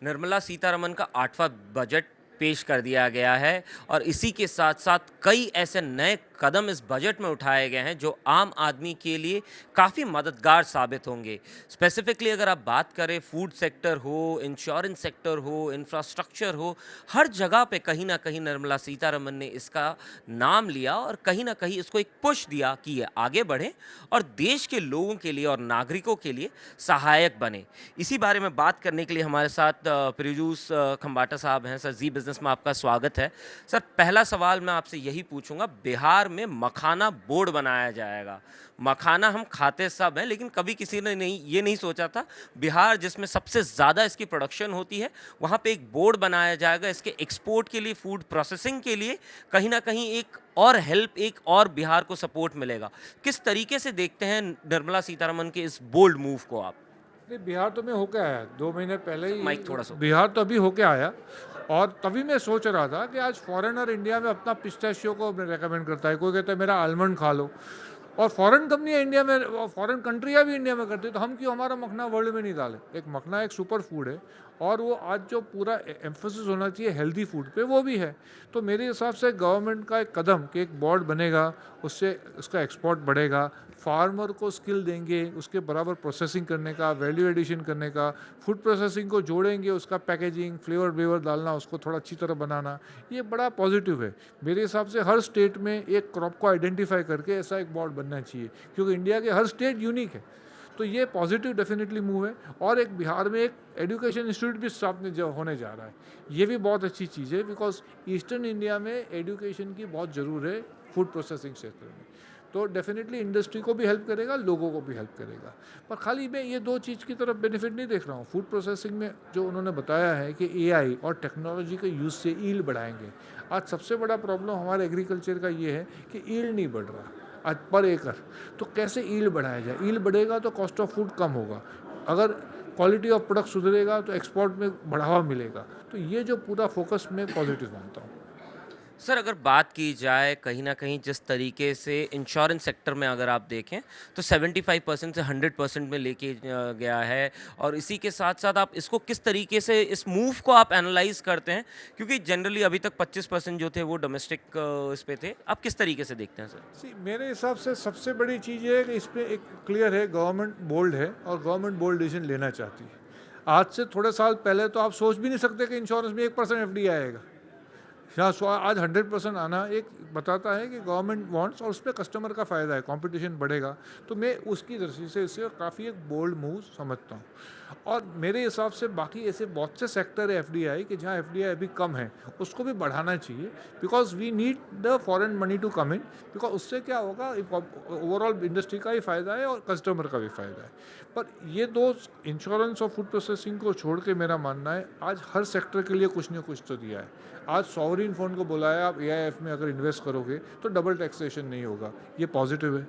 निर्मला सीतारमण का 8वां बजट पेश कर दिया गया है और इसी के साथ-साथ कई ऐसे नए कदम इस बजट में उठाए गए हैं जो आम आदमी के लिए काफ़ी मददगार साबित होंगे। स्पेसिफ़िकली अगर आप बात करें फूड सेक्टर हो, इंश्योरेंस सेक्टर हो, इंफ्रास्ट्रक्चर हो, हर जगह पे कहीं न कहीं निर्मला सीतारमण ने इसका नाम लिया और कहीं न कहीं इसको एक पुश दिया कि ये आगे बढ़े और देश के लोगों के लिए और नागरिकों के लिए सहायक बने। इसी बारे में बात करने के लिए हमारे साथ प्रियुष खम्बाटा साहब हैं। सर, ज़ी बिज़नेस में आपका स्वागत है। सर, पहला सवाल मैं आपसे यही पूछूँगा, बिहार में मखाना बोर्ड बनाया जाएगा। मखाना हम खाते सब हैं, लेकिन कभी किसी ने ये नहीं सोचा था, बिहार जिसमें सबसे ज़्यादा इसकी प्रोडक्शन होती है, वहाँ पे एक बोर्ड बनाया जाएगा इसके एक्सपोर्ट के लिए, फूड प्रोसेसिंग के लिए, कहीं न कहीं एक और हेल्प, एक और बिहार को सपोर्ट मिलेगा। किस तरीके से देखते हैं निर्मला सीतारमण के इस बोल्ड मूव को आप? नहीं, बिहार तो मैं होके आया 2 महीने पहले सर, ही। माइक थोड़ा-सा। बिहार तो अभी होके आया और तभी मैं सोच रहा था कि आज फॉरेनर इंडिया में अपना पिस्ताशियो को रेकमेंड करता है, कोई कहता है मेरा आलमंड खा लो, और फॉरेन कंपनियां इंडिया में, फॉरेन कंट्रियां भी इंडिया में करती है, तो हम क्यों हमारा मखना वर्ल्ड में नहीं डालें। एक मखना एक सुपर फूड है और वो आज जो पूरा एम्फोसिस होना चाहिए हेल्दी फूड पे वो भी है। तो मेरे हिसाब से गवर्नमेंट का एक कदम कि एक बोर्ड बनेगा, उससे उसका एक्सपोर्ट बढ़ेगा, फार्मर को स्किल देंगे उसके बराबर प्रोसेसिंग करने का, वैल्यू एडिशन करने का, फूड प्रोसेसिंग को जोड़ेंगे, उसका पैकेजिंग फ्लेवर वेवर डालना, उसको थोड़ा अच्छी तरह बनाना, ये बड़ा पॉजिटिव है। मेरे हिसाब से हर स्टेट में एक क्रॉप को आइडेंटिफाई करके ऐसा एक बोर्ड बनना चाहिए, क्योंकि इंडिया के हर स्टेट यूनिक है। तो ये पॉजिटिव डेफिनेटली मूव है। और एक बिहार में एक एजुकेशन इंस्टीट्यूट भी स्थापित जो होने जा रहा है, ये भी बहुत अच्छी चीज़ है, बिकॉज ईस्टर्न इंडिया में एजुकेशन की बहुत ज़रूरत है फूड प्रोसेसिंग क्षेत्र में। तो डेफिनेटली इंडस्ट्री को भी हेल्प करेगा, लोगों को भी हेल्प करेगा। पर खाली मैं ये दो चीज़ की तरफ बेनिफिट नहीं देख रहा हूँ। फूड प्रोसेसिंग में जो उन्होंने बताया है कि एआई और टेक्नोलॉजी के यूज़ से ईल्ड बढ़ाएंगे। आज सबसे बड़ा प्रॉब्लम हमारे एग्रीकल्चर का ये है कि ईल्ड नहीं बढ़ रहा आज पर एकड़। तो कैसे ईल्ड बढ़ाया जाए? ईल्ड बढ़ेगा तो कॉस्ट ऑफ फूड कम होगा, अगर क्वालिटी ऑफ प्रोडक्ट सुधरेगा तो एक्सपोर्ट में बढ़ावा मिलेगा। तो ये जो पूरा फोकस मैं पॉजिटिव मानता हूँ। सर, अगर बात की जाए कहीं न कहीं जिस तरीके से इंश्योरेंस सेक्टर में अगर आप देखें तो 75% से 100% में लेके गया है और इसी के साथ-साथ आप इसको किस तरीके से इस मूव को आप एनालाइज़ करते हैं? क्योंकि जनरली अभी तक 25% जो थे वो डोमेस्टिक इस पे थे। आप किस तरीके से देखते हैं सर? मेरे हिसाब से सबसे बड़ी चीज़ ये है कि इसमें एक क्लियर है, गवर्नमेंट बोल्ड है और गवर्नमेंट बोल्ड डिसीजन लेना चाहती है। आज से थोड़े साल पहले तो आप सोच भी नहीं सकते कि इंश्योरेंस में 1% एफडी आएगा। यहाँ आज 100% आना एक बताता है कि गवर्नमेंट वांट्स और उसमें कस्टमर का फ़ायदा है, कंपटीशन बढ़ेगा। तो मैं उसकी दृष्टि से इसे काफ़ी एक बोल्ड मूव समझता हूँ। और मेरे हिसाब से बाकी ऐसे बहुत से सेक्टर है एफडीआई कि जहाँ एफडीआई अभी कम है, उसको भी बढ़ाना चाहिए, because we need the foreign money to come in. Because उससे क्या होगा, ओवरऑल इंडस्ट्री का ही फ़ायदा है और कस्टमर का भी फ़ायदा है। पर ये दो, इंश्योरेंस और फूड प्रोसेसिंग को छोड़ के मेरा मानना है आज हर सेक्टर के लिए कुछ न कुछ तो दिया है। आज सॉवरिन फंड को बुलाया, आप एआईएफ में अगर इन्वेस्ट करोगे तो डबल टैक्सेशन नहीं होगा, ये पॉजिटिव है,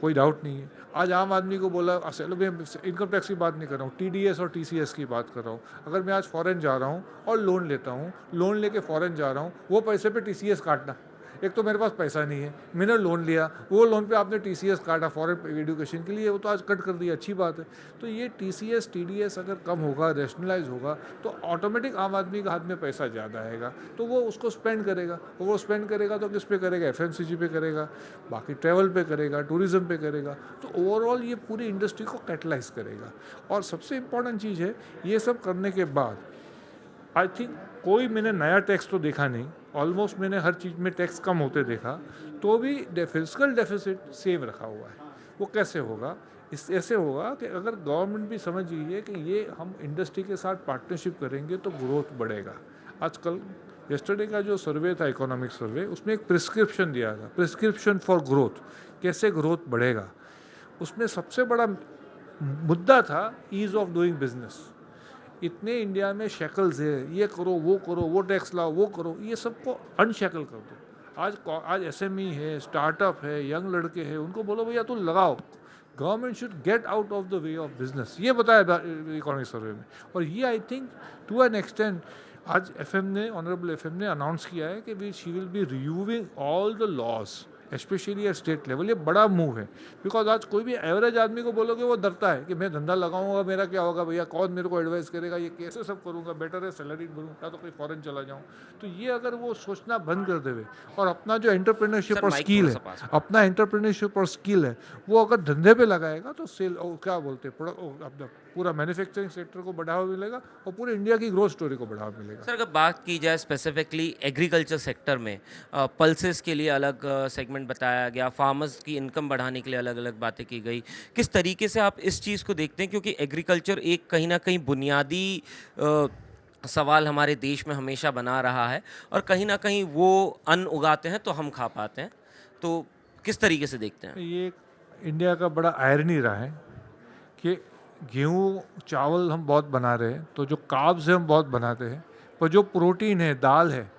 कोई डाउट नहीं है। आज आम आदमी को बोला, चलो मैं इनकम टैक्स की बात नहीं कर रहा हूँ, टीडीएस और टीसीएस की बात कर रहा हूँ। अगर मैं आज फॉरेन जा रहा हूँ और लोन लेता हूँ, लोन लेके फॉरेन जा रहा हूँ, वो पैसे पे टीसीएस काटना, एक तो मेरे पास पैसा नहीं है, मैंने लोन लिया, वो लोन पे आपने टीसीएस काटा फॉरेन एजुकेशन के लिए, वो तो आज कट कर दिया, अच्छी बात है। तो ये टीसीएस टीडीएस अगर कम होगा, रेशनलाइज होगा, तो ऑटोमेटिक आम आदमी के हाथ में पैसा ज़्यादा आएगा, तो वो उसको स्पेंड करेगा। और वो स्पेंड करेगा तो किस पे करेगा? एफएमसीजी पे करेगा, बाकी ट्रैवल पे करेगा, टूरिज्म पे करेगा। तो ओवरऑल ये पूरी इंडस्ट्री को कैटलाइज करेगा। और सबसे इम्पॉर्टेंट चीज़ है, ये सब करने के बाद आई थिंक कोई मैंने नया टैक्स तो देखा नहीं, ऑलमोस्ट मैंने हर चीज़ में टैक्स कम होते देखा, तो भी फिस्कल डेफिसिट सेम रखा हुआ है। वो कैसे होगा? इस ऐसे होगा कि अगर गवर्नमेंट भी समझ गई है कि ये हम इंडस्ट्री के साथ पार्टनरशिप करेंगे तो ग्रोथ बढ़ेगा। आजकल यस्टरडे का जो सर्वे था, इकोनॉमिक सर्वे, उसमें एक प्रिस्क्रिप्शन दिया था, प्रिस्क्रिप्शन फॉर ग्रोथ, कैसे ग्रोथ बढ़ेगा। उसमें सबसे बड़ा मुद्दा था ईज़ ऑफ डूइंग बिजनेस। इतने इंडिया में शैकल्स है, ये करो, वो टैक्स लाओ, वो करो, ये सबको अनशैकल कर दो। आज एसएमई है, स्टार्टअप है, यंग लड़के हैं, उनको बोलो भैया तुम लगाओ। Government should get out of the way of business, ये बताया इकोनॉमिक सर्वे में। और ये I think to an extent आज एफएम ने, ऑनरेबल एफएम ने अनाउंस किया है कि we she will be reviewing all the laws specially at state level. ये बड़ा मूव है, बिकॉज आज कोई भी एवरेज आदमी को बोलोगे वो डरता है कि मैं धंधा लगाऊंगा, मेरा क्या होगा भैया, कौन मेरे को एडवाइस करेगा, ये कैसे सब करूंगा, बेटर है सैलरी भरूँ या तो कोई फॉरेन चला जाऊँ। तो ये अगर वो सोचना बंद कर देवे और अपना जो एंटरप्रेन्योरशिप सर और माइक स्किल थोड़ा है, सा पास में। अपना एंटरप्रेन्योरशिप और स्किल है, वो अगर धंधे पे लगाएगा तो सेल क्या बोलते हैं अपना पूरा मैन्युफैक्चरिंग सेक्टर को बढ़ावा मिलेगा और पूरे इंडिया की ग्रोथ स्टोरी को बढ़ावा मिलेगा। सर अगर बात की जाए स्पेसिफिकली एग्रीकल्चर सेक्टर में, पल्सेस के लिए अलग सेगमेंट बताया गया, फार्मर्स की इनकम बढ़ाने के लिए अलग अलग बातें की गई, किस तरीके से आप इस चीज़ को देखते हैं, क्योंकि एग्रीकल्चर एक कहीं ना कहीं बुनियादी सवाल हमारे देश में हमेशा बना रहा है, और कहीं ना कहीं वो अन्न उगाते हैं तो हम खा पाते हैं, तो किस तरीके से देखते हैं? ये एक इंडिया का बड़ा आयरनी रहा है कि गेहूँ चावल हम बहुत बना रहे हैं, तो जो कार्ब्स है हम बहुत बनाते हैं, पर जो प्रोटीन है, दाल है,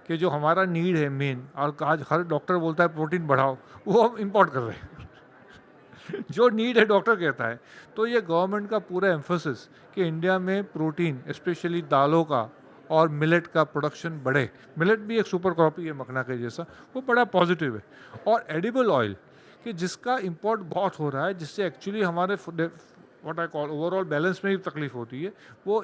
कि जो हमारा नीड है मेन, और आज हर डॉक्टर बोलता है प्रोटीन बढ़ाओ, वो हम इंपोर्ट कर रहे हैं। जो नीड है डॉक्टर कहता है। तो ये गवर्नमेंट का पूरा एम्फोसिस कि इंडिया में प्रोटीन स्पेशली दालों का और मिलेट का प्रोडक्शन बढ़े, मिलेट भी एक सुपर क्रॉप ही है मखना के जैसा, वो बड़ा पॉजिटिव है। और एडिबल ऑयल कि जिसका इंपोर्ट बहुत हो रहा है, जिससे एक्चुअली हमारे what I call overall balance में भी तकलीफ होती है, वो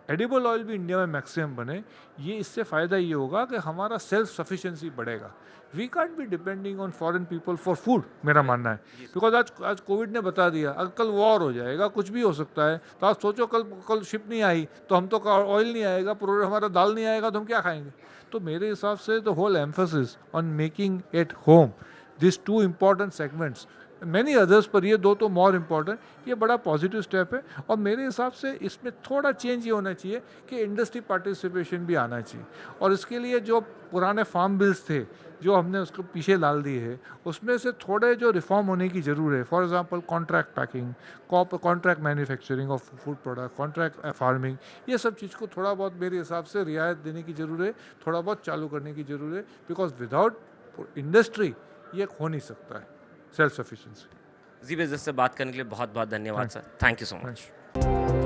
एडिबल ऑयल भी इंडिया में मैक्सिमम बने। ये इससे फ़ायदा ये होगा कि हमारा सेल्फ सफिशिएंसी बढ़ेगा। We can't be depending on foreign people for food, मेरा मानना है। बिकॉज आज कोविड ने बता दिया, अगर कल वॉर हो जाएगा, कुछ भी हो सकता है, तो आप सोचो कल शिप नहीं आई तो हम तो ऑयल नहीं आएगा, हमारा दाल नहीं आएगा तो हम क्या खाएंगे। तो मेरे हिसाब से the whole emphasis on making at home this two important segments, many others, पर ये दो तो मोर इम्पॉर्टेंट, ये बड़ा पॉजिटिव स्टेप है। और मेरे हिसाब से इसमें थोड़ा चेंज ये होना चाहिए कि इंडस्ट्री पार्टिसिपेशन भी आना चाहिए, और इसके लिए जो पुराने फार्म बिल्स थे जो हमने उसको पीछे डाल दिए है, उसमें से थोड़े जो रिफॉर्म होने की ज़रूरत है। For example contract packing, contract manufacturing of food product, contract farming, ये सब चीज़ को थोड़ा बहुत मेरे हिसाब से रियायत देने की ज़रूरत है, थोड़ा बहुत चालू करने की ज़रूरत है। बिकॉज विदाउट इंडस्ट्री ये हो नहीं सकता है सेल्फ सफिशिएंसी। जी बिजनेस से बात करने के लिए बहुत बहुत धन्यवाद sir, thank you so much.